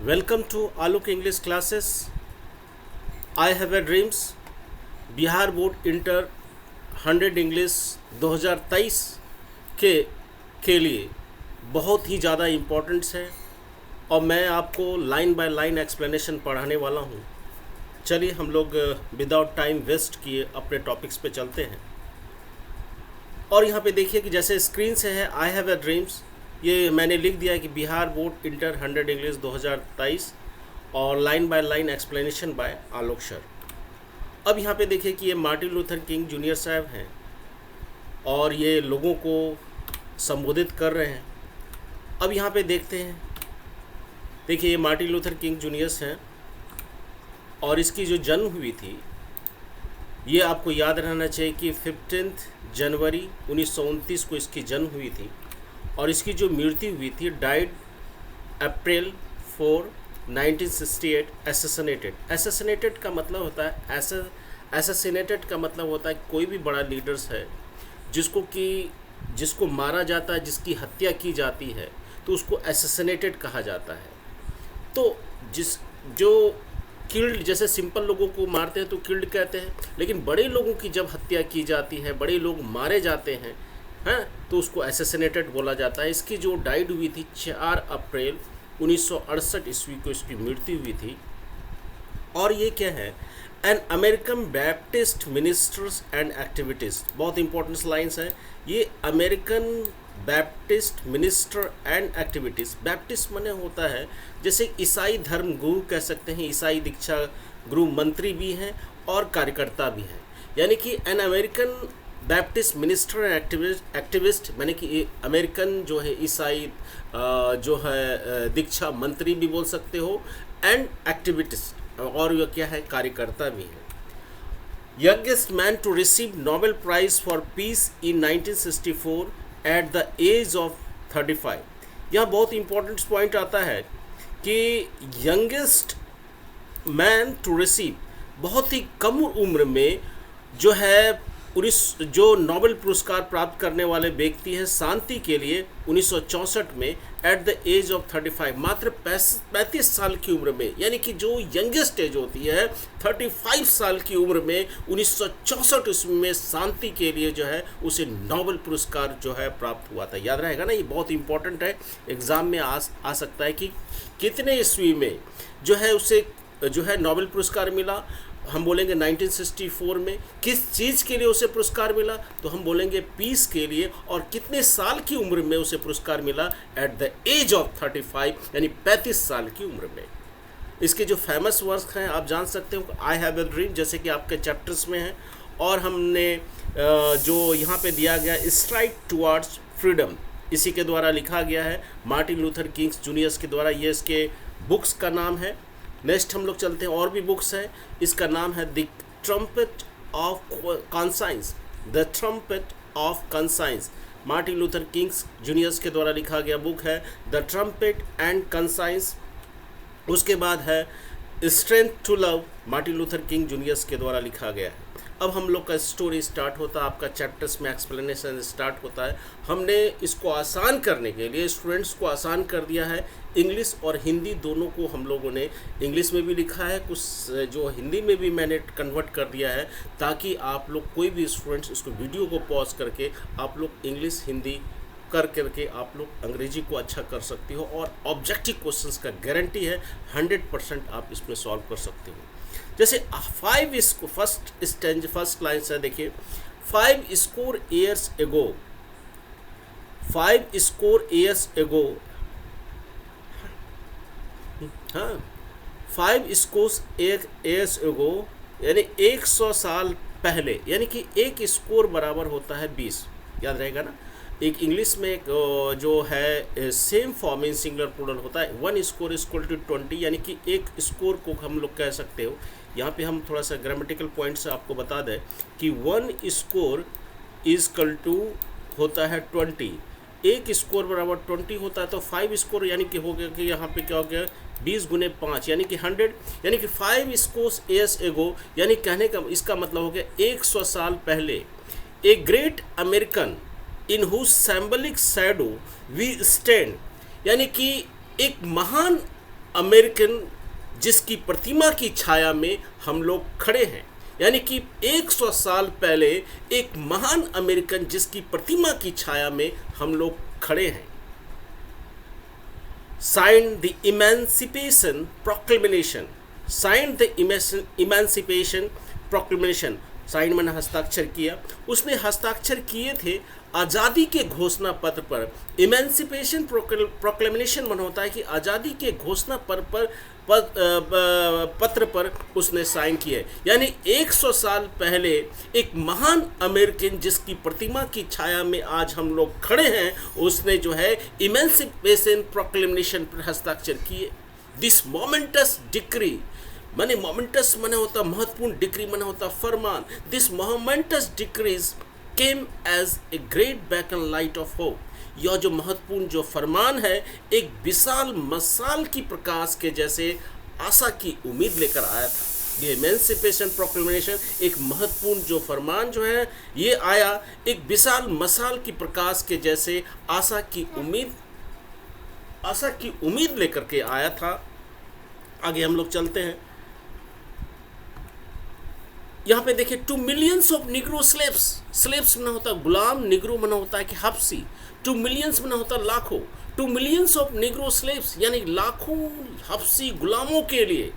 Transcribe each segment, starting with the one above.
Welcome to Aluk English classes. I have a dreams. Bihar board inter 100 English 2023 के के लिए बहुत ही ज़्यादा इम्पोर्टेंट्स है और मैं आपको लाइन बाय लाइन एक्सप्लेनेशन पढ़ाने वाला हूँ। चलिए हम लोग विदाउट टाइम वेस्ट किए अपने टॉपिक्स पे चलते हैं। और यहाँ पे देखिए कि जैसे स्क्रीन से है आई हैव अ ड्रीम्स, ये मैंने लिख दिया है कि बिहार बोर्ड इंटर 100 इंग्लिश 2023 और line by line explanation by Alok sir. अब यहाँ पे देखिए कि ये मार्टिन लूथर किंग जूनियर साहब हैं और ये लोगों को संबोधित कर रहे हैं। अब यहाँ पे देखते हैं, देखिए ये मार्टिन लूथर किंग जूनियर्स हैं और इसकी जो जन्म हुई थी ये आपको याद रहना चाहिए कि 15 जनवरी 1929 को इसकी जन्म हुई थी और इसकी जो मृत्यु हुई थी डाइड अप्रैल 4 1968 एसेसिनेटेड का मतलब होता है एसेसिनेटेड का मतलब होता है कोई भी बड़ा लीडर्स है जिसको मारा जाता है, जिसकी हत्या की जाती है तो उसको एसेसिनेटेड कहा जाता है। तो जो किल्ड, जैसे सिंपल लोगों को मारते हैं तो किल्ड कहते हैं, लेकिन बड़े लोगों की जब हत्या की जाती है, बड़े लोग मारे जाते हैं तो उसको एसेसिनेटेड बोला जाता है। इसकी जो डाइड हुई थी 4 अप्रैल 1968 ईस्वी को इसकी मृत्यु हुई थी। और ये क्या है, an American Baptist ministers and activities, बहुत इंपॉर्टेंट लाइन्स है ये। American Baptist minister and activities, Baptist माने होता है जैसे ईसाई धर्म गुरु कह सकते हैं, ईसाई दीक्षा गुरु मंत्री भी हैं और कार्यकर्ता भी हैं, यानी कि an American Baptist minister and activist माने कि अमेरिकन जो है ईसाई जो है दीक्षा मंत्री भी बोल सकते हो एंड एक्टिविस्ट, और यह क्या है कार्यकर्ता भी है। Youngest man to receive Nobel prize for peace in 1964 at the age of 35। यहाँ बहुत इंपॉर्टेंट पॉइंट आता है कि यंगेस्ट मैन टू रिसीव, बहुत ही कम उम्र में जो है जो नोबेल पुरस्कार प्राप्त करने वाले व्यक्ति हैं शांति के लिए 1964 में एट द एज ऑफ 35, मात्र 35 साल की उम्र में, यानी कि जो यंगेस्ट एज होती है 35 साल की उम्र में 1964 ईस्वी में शांति के लिए जो है उसे नोबेल पुरस्कार जो है प्राप्त हुआ था। याद रहेगा ना, ये बहुत इंपॉर्टेंट है, एग्ज़ाम में आ सकता है कि कितने ईस्वी में जो है उसे जो है नोबेल पुरस्कार मिला। हम बोलेंगे 1964 में। किस चीज़ के लिए उसे पुरस्कार मिला, तो हम बोलेंगे पीस के लिए। और कितने साल की उम्र में उसे पुरस्कार मिला, एट द एज ऑफ 35, यानी 35 साल की उम्र में। इसके जो फेमस वर्क हैं आप जान सकते हो, आई हैव अ ड्रीम जैसे कि आपके चैप्टर्स में है, और हमने जो यहाँ पे दिया गया स्ट्राइक टुवर्ड्स फ्रीडम, इसी के द्वारा लिखा गया है मार्टिन लूथर किंग जूनियर्स के द्वारा, ये इसके बुक्स का नाम है। नेक्स्ट हम लोग चलते हैं, और भी बुक्स है, इसका नाम है the trumpet of conscience, the trumpet of conscience, Martin Luther Kings juniors के द्वारा लिखा गया बुक है द ट्रम्पेट एंड कॉन्साइंस। उसके बाद है strength to love, Martin Luther King Junior's के द्वारा लिखा गया है। अब हम लोग का स्टोरी स्टार्ट होता है, आपका चैप्टर्स में एक्सप्लेनेशन स्टार्ट होता है। हमने इसको आसान करने के लिए स्टूडेंट्स को आसान कर दिया है, इंग्लिश और हिंदी दोनों को हम लोगों ने इंग्लिश में भी लिखा है, कुछ जो हिंदी में भी मैंने कन्वर्ट कर दिया है, ताकि आप लोग कोई भी स्टूडेंट्स इसको वीडियो को पॉज करके आप लोग इंग्लिश हिंदी कर करके आप लोग अंग्रेजी को अच्छा कर सकते हो। और ऑब्जेक्टिव क्वेश्चंस का गारंटी है 100% आप इसमें सॉल्व कर सकते हो। जैसे 5 इसको फर्स्ट लाइन से देखिए, 5 score years ago, 5 score years ago, हाँ 5 स्कोर ईयर्स एगो यानी 100 साल पहले, यानी कि एक स्कोर बराबर होता है 20, याद रहेगा ना। एक इंग्लिश में एक जो है same form in singular plural होता है, 1 स्कोर इक्वल टू 20, यानी कि एक स्कोर को हम लोग कह सकते हो। यहाँ पे हम थोड़ा सा ग्रामेटिकल पॉइंट से आपको बता दें कि 1 स्कोर इक्वल टू होता है 20, एक स्कोर बराबर 20 होता है, तो 5 स्कोर यानी कि हो गया कि यहाँ पे क्या हो गया 20 गुने 5 यानी कि 100, यानी कि 5 स्कोर्स ईयर्स एगो, यानी कहने का इसका मतलब हो गया 100 साल पहले a great American in whose symbolic shadow we stand, यानी कि एक महान अमेरिकन जिसकी प्रतिमा की छाया में हम लोग खड़े हैं, यानी कि 100 साल पहले एक महान अमेरिकन जिसकी प्रतिमा की छाया में हम लोग खड़े हैं। Signed the Emancipation Proclamation, signed the Emancipation Proclamation, sign मैंने हस्ताक्षर किया, उसने हस्ताक्षर किए थे आज़ादी के घोषणा पत्र पर। इमेंसिपेशन प्रोक्लेमेशन मन होता है कि आज़ादी के घोषणा पत्र पर उसने साइन किया, यानी 100 साल पहले एक महान अमेरिकन जिसकी प्रतिमा की छाया में आज हम लोग खड़े हैं, उसने जो है इमेंसिपेशन प्रोक्लेमेशन पर हस्ताक्षर किए। दिस मोमेंटस डिक्री, माने मोमेंटस माने होता महत्वपूर्ण, डिक्री माने होता फरमान। This momentous decrees came as a great beacon light of hope, यह जो महत्वपूर्ण जो फरमान है एक विशाल मशाल की प्रकाश के जैसे आशा की उम्मीद लेकर आया था। ये इमेंसिपेशन प्रोक्लेमेशन एक महत्वपूर्ण जो फरमान जो है ये आया एक विशाल मशाल की प्रकाश के जैसे आशा की उम्मीद लेकर के आया था। आगे हम लोग चलते हैं, यहाँ पे देखिए 2 millions ऑफ निग्रो स्लेव्स मना होता है गुलाम, निग्रो मना होता है कि हफ्सी, 2 millions मना होता है लाखों, 2 millions ऑफ निग्रो स्लेव्स यानी लाखों हफ्सी गुलामों के लिए,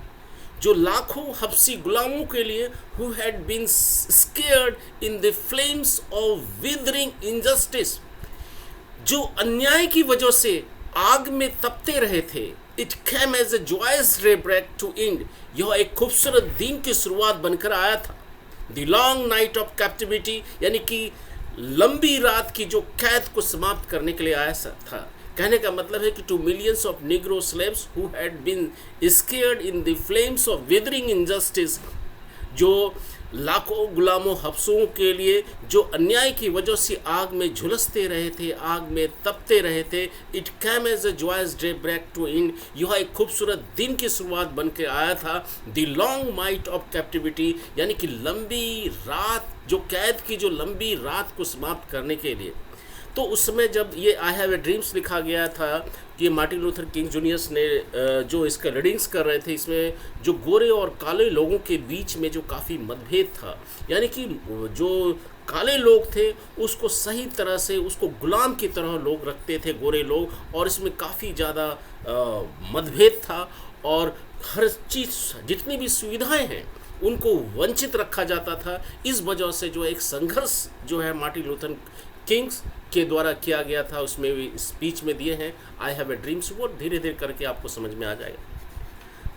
जो लाखों हफ्सी गुलामों के लिए who had been scared in the flames of withering injustice, जो अन्याय की वजह से आग में तपते रहे थे। It came as a joyous daybreak to end, यह एक खूबसूरत दिन की शुरुआत बनकर आया था। The long night of captivity, यानी कि लंबी रात की जो कैद को समाप्त करने के लिए आया था। कहने का मतलब है कि 2 millions of Negro slaves who had been scared in the flames of withering injustice, जो लाखों गुलामों हफ्सों के लिए जो अन्याय की वजह से आग में झुलसते रहे थे, आग में तपते रहे थे। It came as a joyous daybreak to end, यह एक खूबसूरत दिन की शुरुआत बन के आया था। The long night of captivity, यानी कि लंबी रात, जो कैद की जो लंबी रात को समाप्त करने के लिए। तो उस समय जब ये आई हैव ए ड्रीम्स लिखा गया था कि मार्टिन लूथर किंग जूनियर्स ने जो इसका रीडिंग्स कर रहे थे, इसमें जो गोरे और काले लोगों के बीच में जो काफ़ी मतभेद था, यानी कि जो काले लोग थे उसको सही तरह से उसको गुलाम की तरह लोग रखते थे गोरे लोग, और इसमें काफ़ी ज़्यादा मतभेद था और हर चीज़ जितनी भी सुविधाएं हैं उनको वंचित रखा जाता था। इस वजह से जो एक संघर्ष जो है मार्टिन लूथर किंग्स के द्वारा किया गया था, उसमें भी स्पीच में दिए हैं आई हैव ए ड्रीम्स, वो धीरे धीरे करके आपको समझ में आ जाएगा।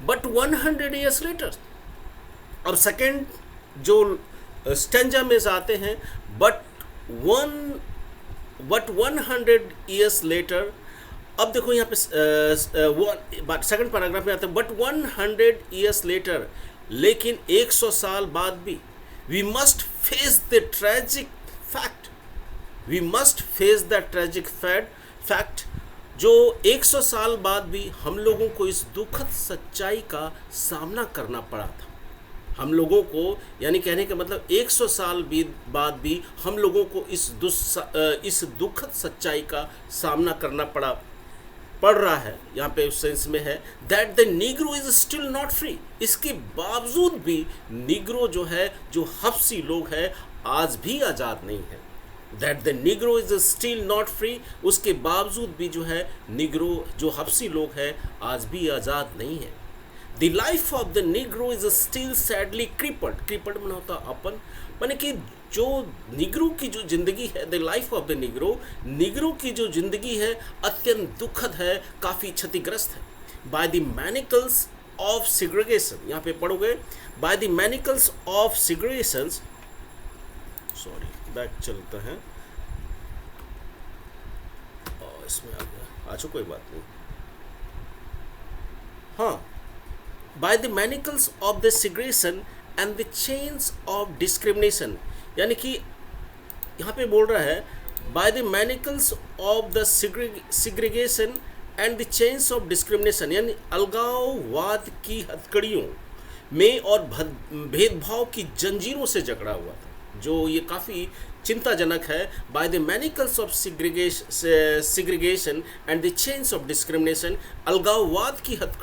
बट 100 years लेटर, अब सेकेंड जो स्टेंजा में आते हैं, बट 100 years लेटर। अब देखो यहाँ पे सेकंड पैराग्राफ में आता है बट 100 years लेटर, लेकिन 100 साल बाद भी we must face the tragic fact, we must face the tragic fact, जो 100 साल बाद भी हम लोगों को इस दुखद सच्चाई का सामना करना पड़ा था। हम लोगों को, यानी कहने का मतलब 100 साल बाद भी हम लोगों को इस दुखद सच्चाई का सामना करना पड़ रहा है। यहाँ पे उस सेंस में है that the Negro is still not free, इसके बावजूद भी निग्रो जो है, जो हफ्सी लोग हैं, आज भी आज़ाद नहीं है। That the Negro is still not free, उसके बावजूद भी जो है निग्रो जो हफ्सी लोग हैं आज भी आज़ाद नहीं है। The life of the Negro is still sadly crippled मन होता अपन, माने कि जो निग्रो की जो ज़िंदगी है, the life of the Negro की जो ज़िंदगी है अत्यंत दुखद है, काफ़ी क्षतिग्रस्त है। By the manacles of segregation, यहाँ पे पढ़ोगे by the manacles of segregation, sorry back चलता है और इसमें आ गया, अच्छा कोई बात नहीं। हाँ, by the manacles of the segregation and the chains of discrimination, यानी कि यहाँ पे बोल रहा है by the manacles of the segregation and the chains of discrimination, यानी अलगाववाद की हथकड़ियों में और भेदभाव की जंजीरों से जकड़ा हुआ था, जो ये काफ़ी चिंताजनक है। By the manacles of segregation and the chains of discrimination, अलगाववाद की हथकड़ी